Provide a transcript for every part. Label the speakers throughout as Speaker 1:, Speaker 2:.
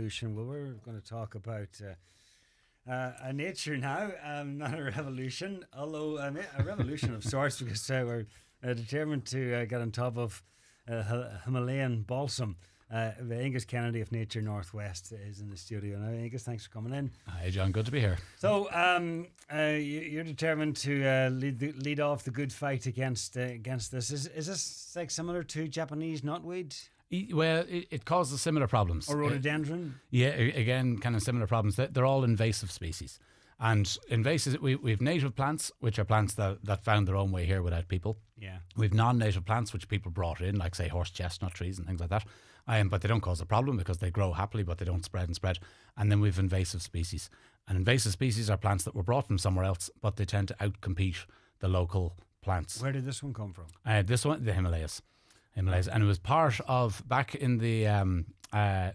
Speaker 1: revolution. Well, we're going to talk about a nature now, not a revolution, although a revolution of sorts, because we're determined to get on top of Himalayan Balsam. Aengus Kennedy of Nature Northwest is in the studio now. Aengus, thanks for coming in.
Speaker 2: Hi, John. Good to be here.
Speaker 1: So you're determined to lead off the good fight against this. Is this like similar to Japanese knotweed?
Speaker 2: Well, it causes similar problems.
Speaker 1: Or rhododendron?
Speaker 2: Yeah, again, kind of similar problems. They're all invasive species. And invasive, we've native plants, which are plants that found their own way here without people.
Speaker 1: Yeah.
Speaker 2: We've non-native plants, which people brought in, like, say, horse chestnut trees and things like that. But they don't cause a problem because they grow happily, but they don't spread and spread. And then we've invasive species. And invasive species are plants that were brought from somewhere else, but they tend to outcompete the local plants.
Speaker 1: Where did this one come from?
Speaker 2: This one, the Himalayas. And it was part of, back in the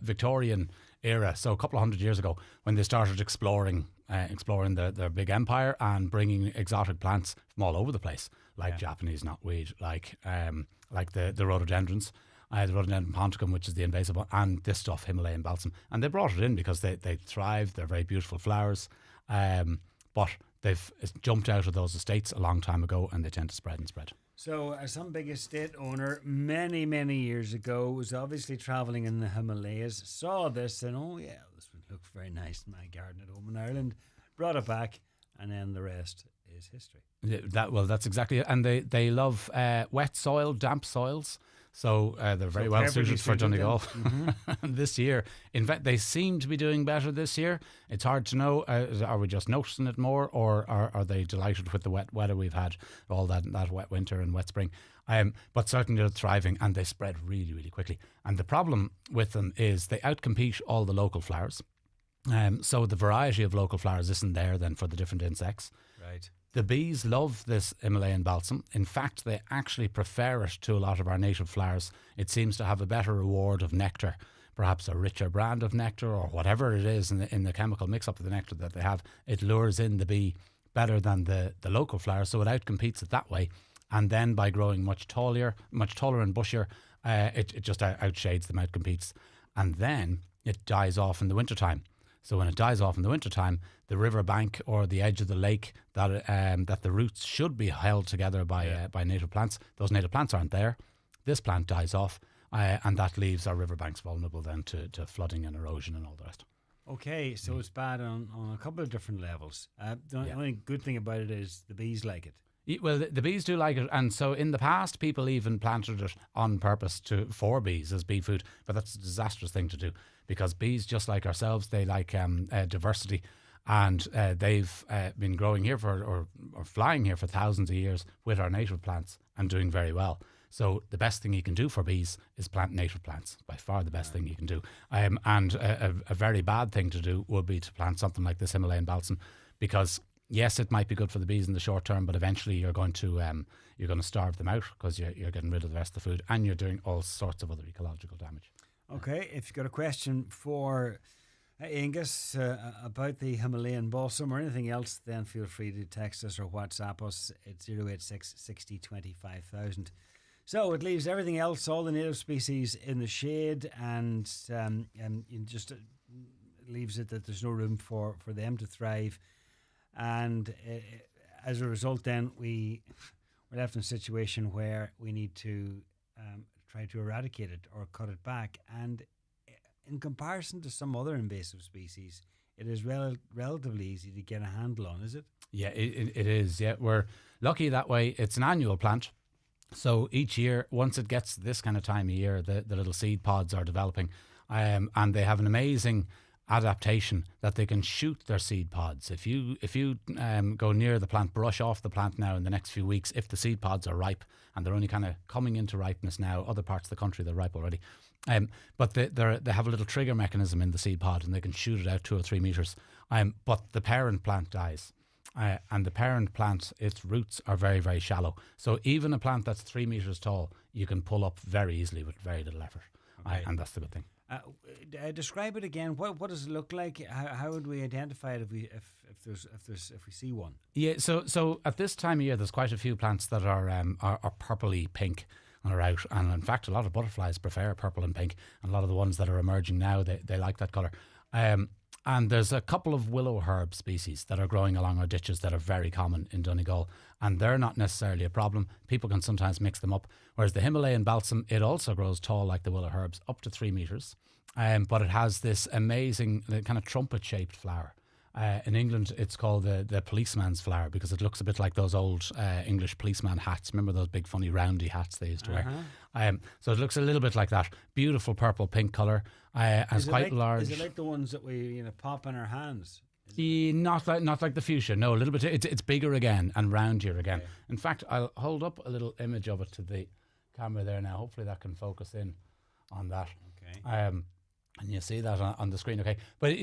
Speaker 2: Victorian era, so a couple of hundred years ago, when they started exploring their big empire and bringing exotic plants from all over the place, like Japanese knotweed, like the rhododendrons, the rhododendron ponticum, which is the invasive one, and this stuff, Himalayan balsam. And they brought it in because they thrive, they're very beautiful flowers, but they've jumped out of those estates a long time ago, and they tend to spread and spread.
Speaker 1: So, some big estate owner many, many years ago was obviously travelling in the Himalayas, saw this and, oh yeah, this would look very nice in my garden at home in Ireland, brought it back, and then the rest is history.
Speaker 2: That's exactly it. And they love wet soil, damp soils. So they're very well suited for Donegal. Mm-hmm. This year, in fact, they seem to be doing better this year. It's hard to know. Are we just noticing it more, or are they delighted with the wet weather we've had, all that wet winter and wet spring? But certainly they're thriving, and they spread really, really quickly. And the problem with them is they outcompete all the local flowers. So the variety of local flowers isn't there then for the different insects.
Speaker 1: Right.
Speaker 2: The bees love this Himalayan balsam. In fact, they actually prefer it to a lot of our native flowers. It seems to have a better reward of nectar, perhaps a richer brand of nectar, or whatever it is in the chemical mix-up of the nectar that they have. It lures in the bee better than the local flowers, so it outcompetes it that way. And then by growing much taller and bushier, it just outshades them, outcompetes. And then it dies off in the wintertime. So when it dies off in the wintertime, the river bank or the edge of the lake that the roots should be held together by native plants, those native plants aren't there. This plant dies off, and that leaves our river banks vulnerable then to flooding and erosion and all the rest.
Speaker 1: Okay, so it's bad on a couple of different levels. The only good thing about it is the bees like it.
Speaker 2: Well, the bees do like it, and so in the past, people even planted it on purpose for bees as bee food, but that's a disastrous thing to do, because bees, just like ourselves, they like diversity, and they've been growing here or flying here for thousands of years with our native plants and doing very well. So the best thing you can do for bees is plant native plants, by far the best thing you can do. And a very bad thing to do would be to plant something like this Himalayan balsam, because yes, it might be good for the bees in the short term, but eventually you're going to starve them out because you're getting rid of the rest of the food, and you're doing all sorts of other ecological damage.
Speaker 1: Okay, if you've got a question for Aengus about the Himalayan balsam or anything else, then feel free to text us or WhatsApp us at 086 60 25,000. So it leaves everything else, all the native species, in the shade, and it just leaves it that there's no room for them to thrive. And as a result, then we're left in a situation where we need to try to eradicate it or cut it back. And in comparison to some other invasive species, it is relatively easy to get a handle on, is it? Yeah,
Speaker 2: it is. Yeah, we're lucky that way. It's an annual plant. So each year, once it gets this kind of time of year, the little seed pods are developing, and they have an amazing adaptation that they can shoot their seed pods. If you go near the plant, brush off the plant now in the next few weeks, if the seed pods are ripe, and they're only kind of coming into ripeness now, other parts of the country they're ripe already, but they have a little trigger mechanism in the seed pod, and they can shoot it out 2 or 3 meters, but the parent plant dies. And the parent plant, its roots are very, very shallow. So even a plant that's 3 meters tall, you can pull up very easily with very little effort. Okay. And that's the good thing.
Speaker 1: Describe it again. What does it look like? How would we identify it if we see one?
Speaker 2: Yeah. So at this time of year, there's quite a few plants that are purpley pink, and are out. And in fact, a lot of butterflies prefer purple and pink, and a lot of the ones that are emerging now, they like that colour. And there's a couple of willow herb species that are growing along our ditches that are very common in Donegal, and they're not necessarily a problem. People can sometimes mix them up. Whereas the Himalayan balsam, it also grows tall like the willow herbs, up to 3 metres. But it has this amazing kind of trumpet-shaped flower. In England, it's called the policeman's flower because it looks a bit like those old English policeman hats. Remember those big, funny, roundy hats they used to wear? So it looks a little bit like that. Beautiful purple, pink colour. And it's quite large.
Speaker 1: Is it like the ones that we pop in our hands?
Speaker 2: Not like the fuchsia. No, a little bit. It's bigger again and roundier again.
Speaker 1: Okay.
Speaker 2: In fact, I'll hold up a little image of it to the camera there now. Hopefully that can focus in on that.
Speaker 1: Okay.
Speaker 2: And you see that on the screen, okay? But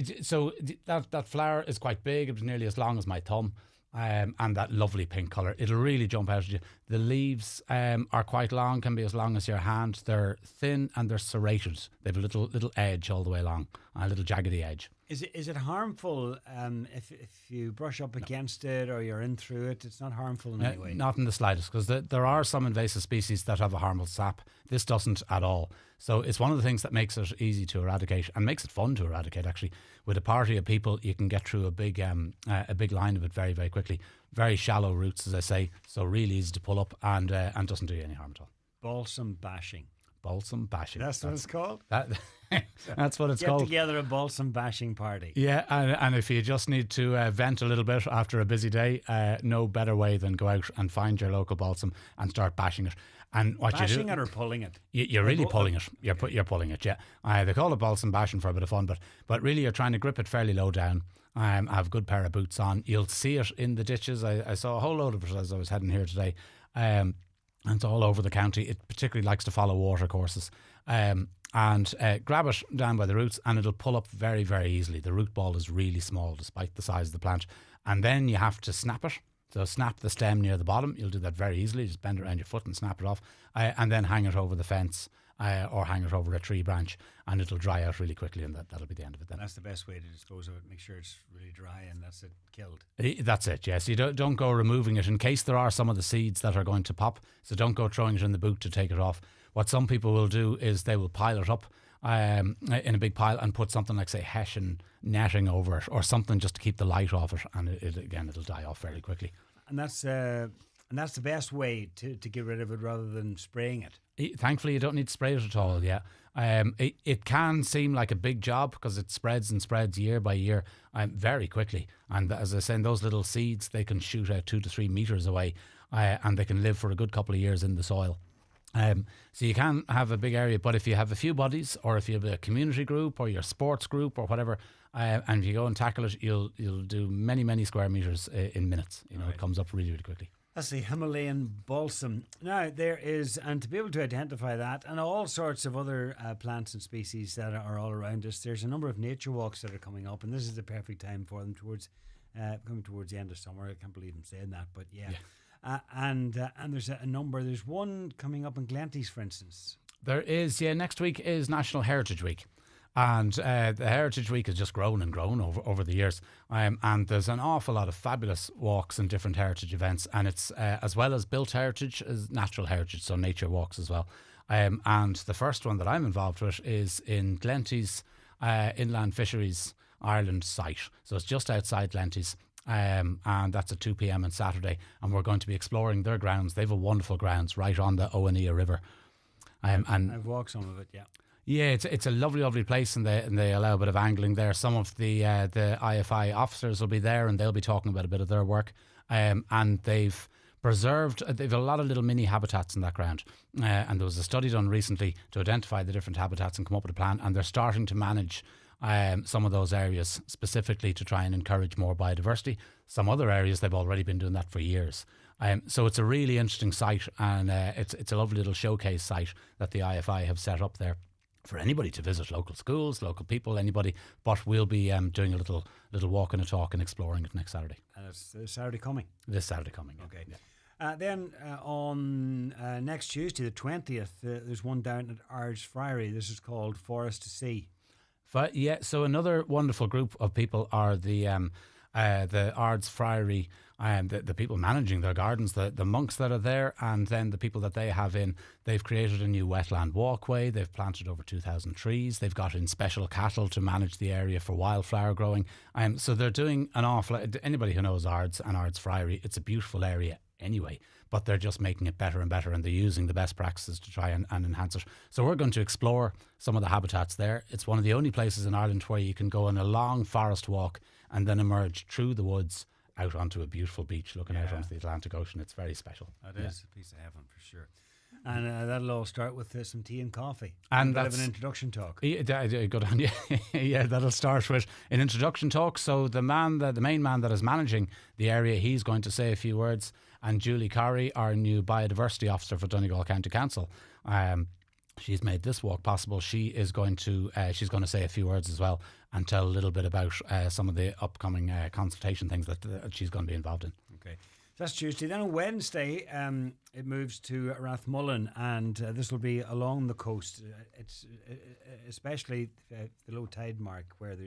Speaker 2: that flower is quite big. It was nearly as long as my thumb, and that lovely pink colour. It'll really jump out at you. The leaves are quite long, can be as long as your hand. They're thin and they're serrated. They have a little edge all the way along, a little jaggedy edge.
Speaker 1: Is it harmful if you brush up against it or you're in through it? It's not harmful in any way?
Speaker 2: Not in the slightest, because there are some invasive species that have a harmful sap. This doesn't at all. So it's one of the things that makes it easy to eradicate and makes it fun to eradicate, actually. With a party of people, you can get through a big line of it very, very quickly. Very shallow roots, as I say, so really easy to pull up and doesn't do you any harm at all.
Speaker 1: Balsam bashing.
Speaker 2: Balsam bashing.
Speaker 1: That's what it's called?
Speaker 2: That's what it's called.
Speaker 1: Get together a balsam bashing party.
Speaker 2: Yeah, and if you just need to vent a little bit after a busy day, no better way than go out and find your local balsam and start bashing it. And what
Speaker 1: bashing
Speaker 2: you do,
Speaker 1: it or pulling it?
Speaker 2: You're really pulling it. You're pulling it, yeah. They call it balsam bashing for a bit of fun, but really you're trying to grip it fairly low down. Have a good pair of boots on. You'll see it in the ditches. I saw a whole load of it as I was heading here today. And it's all over the county. It particularly likes to follow water courses. And grab it down by the roots and it'll pull up very, very easily. The root ball is really small despite the size of the plant. And then you have to snap it. So snap the stem near the bottom. You'll do that very easily. Just bend it around your foot and snap it off. And then hang it over the fence or hang it over a tree branch and it'll dry out really quickly and that'll be the end of it then.
Speaker 1: That's the best way to dispose of it. Make sure it's really dry and that's it killed.
Speaker 2: That's it, yes. You don't go removing it in case there are some of the seeds that are going to pop. So don't go throwing it in the boot to take it off. What some people will do is they will pile it up in a big pile and put something like, say, hessian netting over it or something just to keep the light off it, and it'll die off fairly quickly.
Speaker 1: And that's the best way to get rid of it rather than spraying it.
Speaker 2: Thankfully, you don't need to spray it at all, yeah. It can seem like a big job because it spreads and spreads year by year very quickly. And as I said, those little seeds, they can shoot out 2 to 3 metres away and they can live for a good couple of years in the soil. So you can have a big area, but if you have a few buddies or if you have a community group or your sports group or whatever, and if you go and tackle it, you'll do many, many square metres in minutes. Right. It comes up really, really quickly.
Speaker 1: That's the Himalayan balsam. Now there is, and to be able to identify that and all sorts of other plants and species that are all around us, there's a number of nature walks that are coming up, and this is the perfect time for them coming towards the end of summer. I can't believe I'm saying that, but yeah. And there's a number. There's one coming up in Glenties, for instance.
Speaker 2: There is, yeah. Next week is National Heritage Week. And the Heritage Week has just grown and grown over the years. And there's an awful lot of fabulous walks and different heritage events. And it's as well as built heritage as natural heritage, so nature walks as well. And the first one that I'm involved with is in Glenties Inland Fisheries Ireland site. So it's just outside Glenties. And that's at 2 p.m. on Saturday. And we're going to be exploring their grounds. They have a wonderful grounds right on the Owenea River.
Speaker 1: And I've walked some of it, yeah.
Speaker 2: Yeah, it's a lovely, lovely place, and they allow a bit of angling there. Some of the IFI officers will be there, and they'll be talking about a bit of their work. And they've a lot of little mini habitats in that ground. And there was a study done recently to identify the different habitats and come up with a plan. And they're starting to manage some of those areas specifically to try and encourage more biodiversity. Some other areas they've already been doing that for years. So it's a really interesting site, and it's a lovely little showcase site that the IFI have set up there for anybody to visit, local schools, local people, anybody. But we'll be doing a little walk and a talk and exploring it next Saturday.
Speaker 1: And it's this Saturday coming?
Speaker 2: This Saturday coming,
Speaker 1: okay.
Speaker 2: Yeah.
Speaker 1: Then on next Tuesday, the 20th, there's one down at Ards Friary. This is called Forest to Sea.
Speaker 2: So another wonderful group of people are the the Ards Friary, the people managing their gardens, the monks that are there, and then the people that they have in, they've created a new wetland walkway. They've planted over 2,000 trees. They've got in special cattle to manage the area for wildflower growing. So they're doing an awful lot. Anybody who knows Ards and Ards Friary, it's a beautiful area anyway, but they're just making it better and better, and they're using the best practices to try and enhance it. So we're going to explore some of the habitats there. It's one of the only places in Ireland where you can go on a long forest walk and then emerge through the woods out onto a beautiful beach looking out onto the Atlantic Ocean. It's very special.
Speaker 1: It is a piece of heaven for sure. And that'll all start with some tea and coffee.
Speaker 2: And
Speaker 1: that's an introduction talk.
Speaker 2: Good on you. Yeah, that'll start with an introduction talk. So the main man that is managing the area, he's going to say a few words. And Julie Corrie, our new biodiversity officer for Donegal County Council, she's made this walk possible. She's going to say a few words as well and tell a little bit about some of the upcoming consultation things that she's going to be involved in.
Speaker 1: Okay. That's Tuesday. Then on Wednesday, it moves to Rathmullen, and this will be along the coast. It's especially the low tide mark where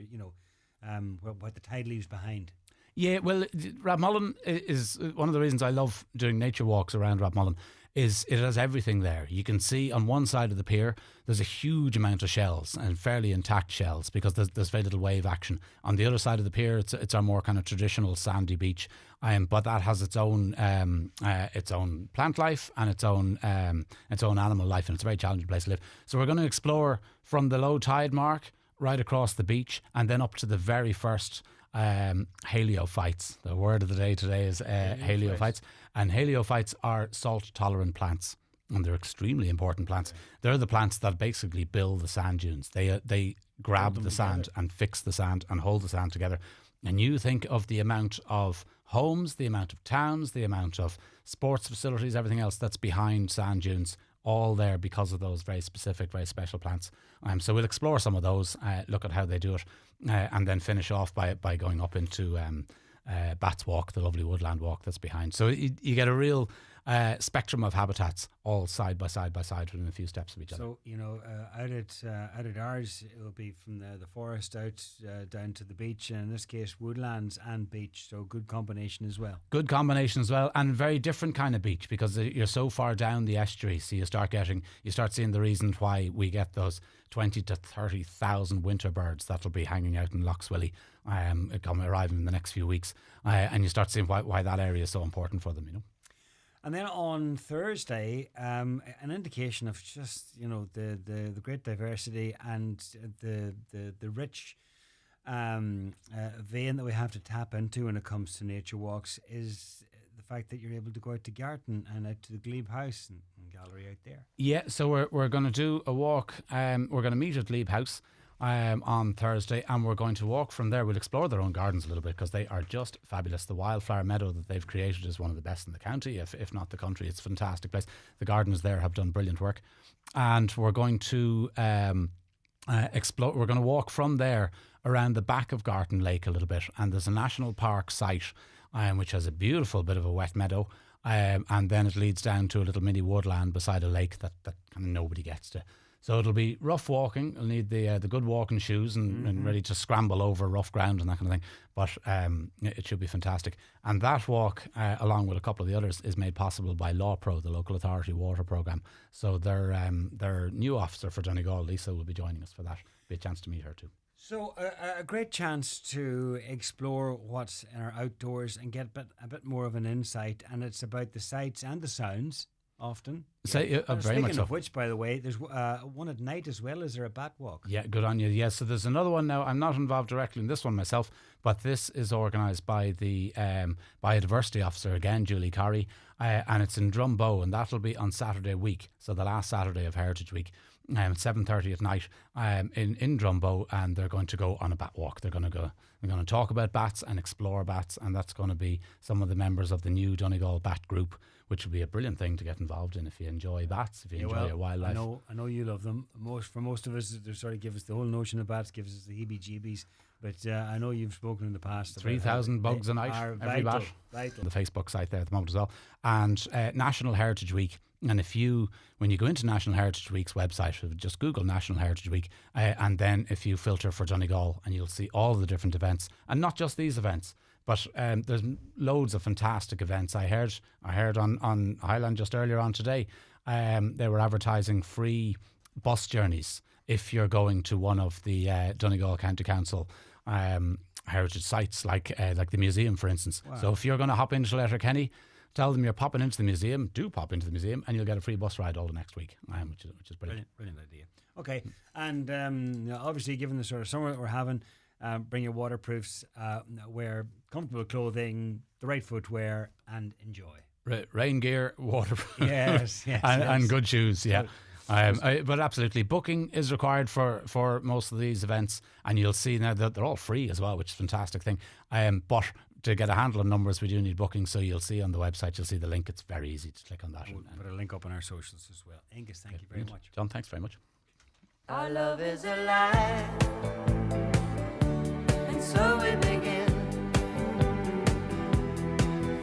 Speaker 1: what the tide leaves behind.
Speaker 2: Yeah, well, Rathmullen is one of the reasons I love doing nature walks around Rathmullen. Is it has everything there. You can see on one side of the pier there's a huge amount of shells and fairly intact shells because there's very little wave action. On the other side of the pier it's our more kind of traditional sandy beach, but that has its own plant life and its own animal life, and it's a very challenging place to live. So we're going to explore from the low tide mark right across the beach and then up to the very first haliophytes. The word of the day today is haliophytes. And haliophytes are salt-tolerant plants, and they're extremely important plants. They're the plants that basically build the sand dunes. They grab the sand and fix the sand and hold the sand together. And you think of the amount of homes, the amount of towns, the amount of sports facilities, everything else that's behind sand dunes, all there because of those very specific, very special plants. So we'll explore some of those, look at how they do it, and then finish off by going up into Bats Walk, the lovely woodland walk that's behind. So you get a real spectrum of habitats all side by side within a few steps of each other.
Speaker 1: So out at ours, it will be from the forest out down to the beach, and in this case woodlands and beach, so good combination as well.
Speaker 2: Good combination as well, and very different kind of beach because you're so far down the estuary, so you start seeing the reason why we get those 20 to 30,000 winter birds that'll be hanging out in Lough Swilly arriving in the next few weeks, and you start seeing why that area is so important for them,
Speaker 1: And then on Thursday, an indication of just the great diversity and the rich vein that we have to tap into when it comes to nature walks is the fact that you're able to go out to Garton and out to the Glebe House and gallery out there.
Speaker 2: Yeah, so we're going to do a walk. We're going to meet at Glebe House on Thursday, and we're going to walk from there. We'll explore their own gardens a little bit because they are just fabulous. The wildflower meadow that they've created is one of the best in the county, if not the country. It's a fantastic place. The gardeners there have done brilliant work, and we're going to explore. We're going to walk from there around the back of Garton Lake a little bit, and there's a national park site which has a beautiful bit of a wet meadow, and then it leads down to a little mini woodland beside a lake that kind of nobody gets to. So it'll be rough walking. You'll need the good walking shoes and ready to scramble over rough ground and that kind of thing. But it should be fantastic. And that walk, along with a couple of the others, is made possible by LawPro, the local authority water programme. So their new officer for Donegal, Lisa, will be joining us for that. Be a chance to meet her too.
Speaker 1: So a great chance to explore what's in our outdoors and get a bit more of an insight. And it's about the sights and the sounds. Often.
Speaker 2: Very
Speaker 1: Speaking
Speaker 2: much so.
Speaker 1: of which, by the way, there's one at night as well. Is there a bat walk?
Speaker 2: Yeah, good on you. Yeah, so there's another one now. I'm not involved directly in this one myself, but this is organised by the biodiversity officer, again, Julie Corrie, and it's in Drumbow, and that'll be on Saturday week, so the last Saturday of Heritage Week, 7:30 at night in Drumbow, and they're going to go on a bat walk. They're going to talk about bats and explore bats, and that's going to be some of the members of the new Donegal Bat Group, which would be a brilliant thing to get involved in if you enjoy bats, if you enjoy your wildlife.
Speaker 1: I know you love them. For most of us, they sort of give us the whole notion of bats, gives us the heebie-jeebies. But I know you've spoken in the past.
Speaker 2: 3,000 bugs a night, every bat.
Speaker 1: Vital.
Speaker 2: The Facebook site there at the moment as well. And National Heritage Week. And when you go into National Heritage Week's website, just Google National Heritage Week, and then if you filter for Donegal, and you'll see all the different events, and not just these events. But there's loads of fantastic events. I heard on Highland just earlier on today, they were advertising free bus journeys if you're going to one of the Donegal County Council heritage sites, like the museum, for instance. Wow. So if you're going to hop into Letterkenny, tell them you're popping into the museum. Do pop into the museum, and you'll get a free bus ride all the next week, which is brilliant.
Speaker 1: Brilliant idea. Okay, and obviously, given the sort of summer that we're having, bring your waterproofs, wear comfortable clothing, the right footwear, and enjoy.
Speaker 2: Rain gear, waterproof,
Speaker 1: yes,
Speaker 2: and good shoes. Yeah. But absolutely, booking is required for most of these events, and you'll see now that they're all free as well, which is a fantastic thing. But to get a handle on numbers, we do need booking, so you'll see on the website, you'll see the link. It's very easy to click on that.
Speaker 1: We'll put a link up on our socials as well. Aengus, thank you very much.
Speaker 2: John, thanks very much.
Speaker 3: Our love is alive, and so we begin.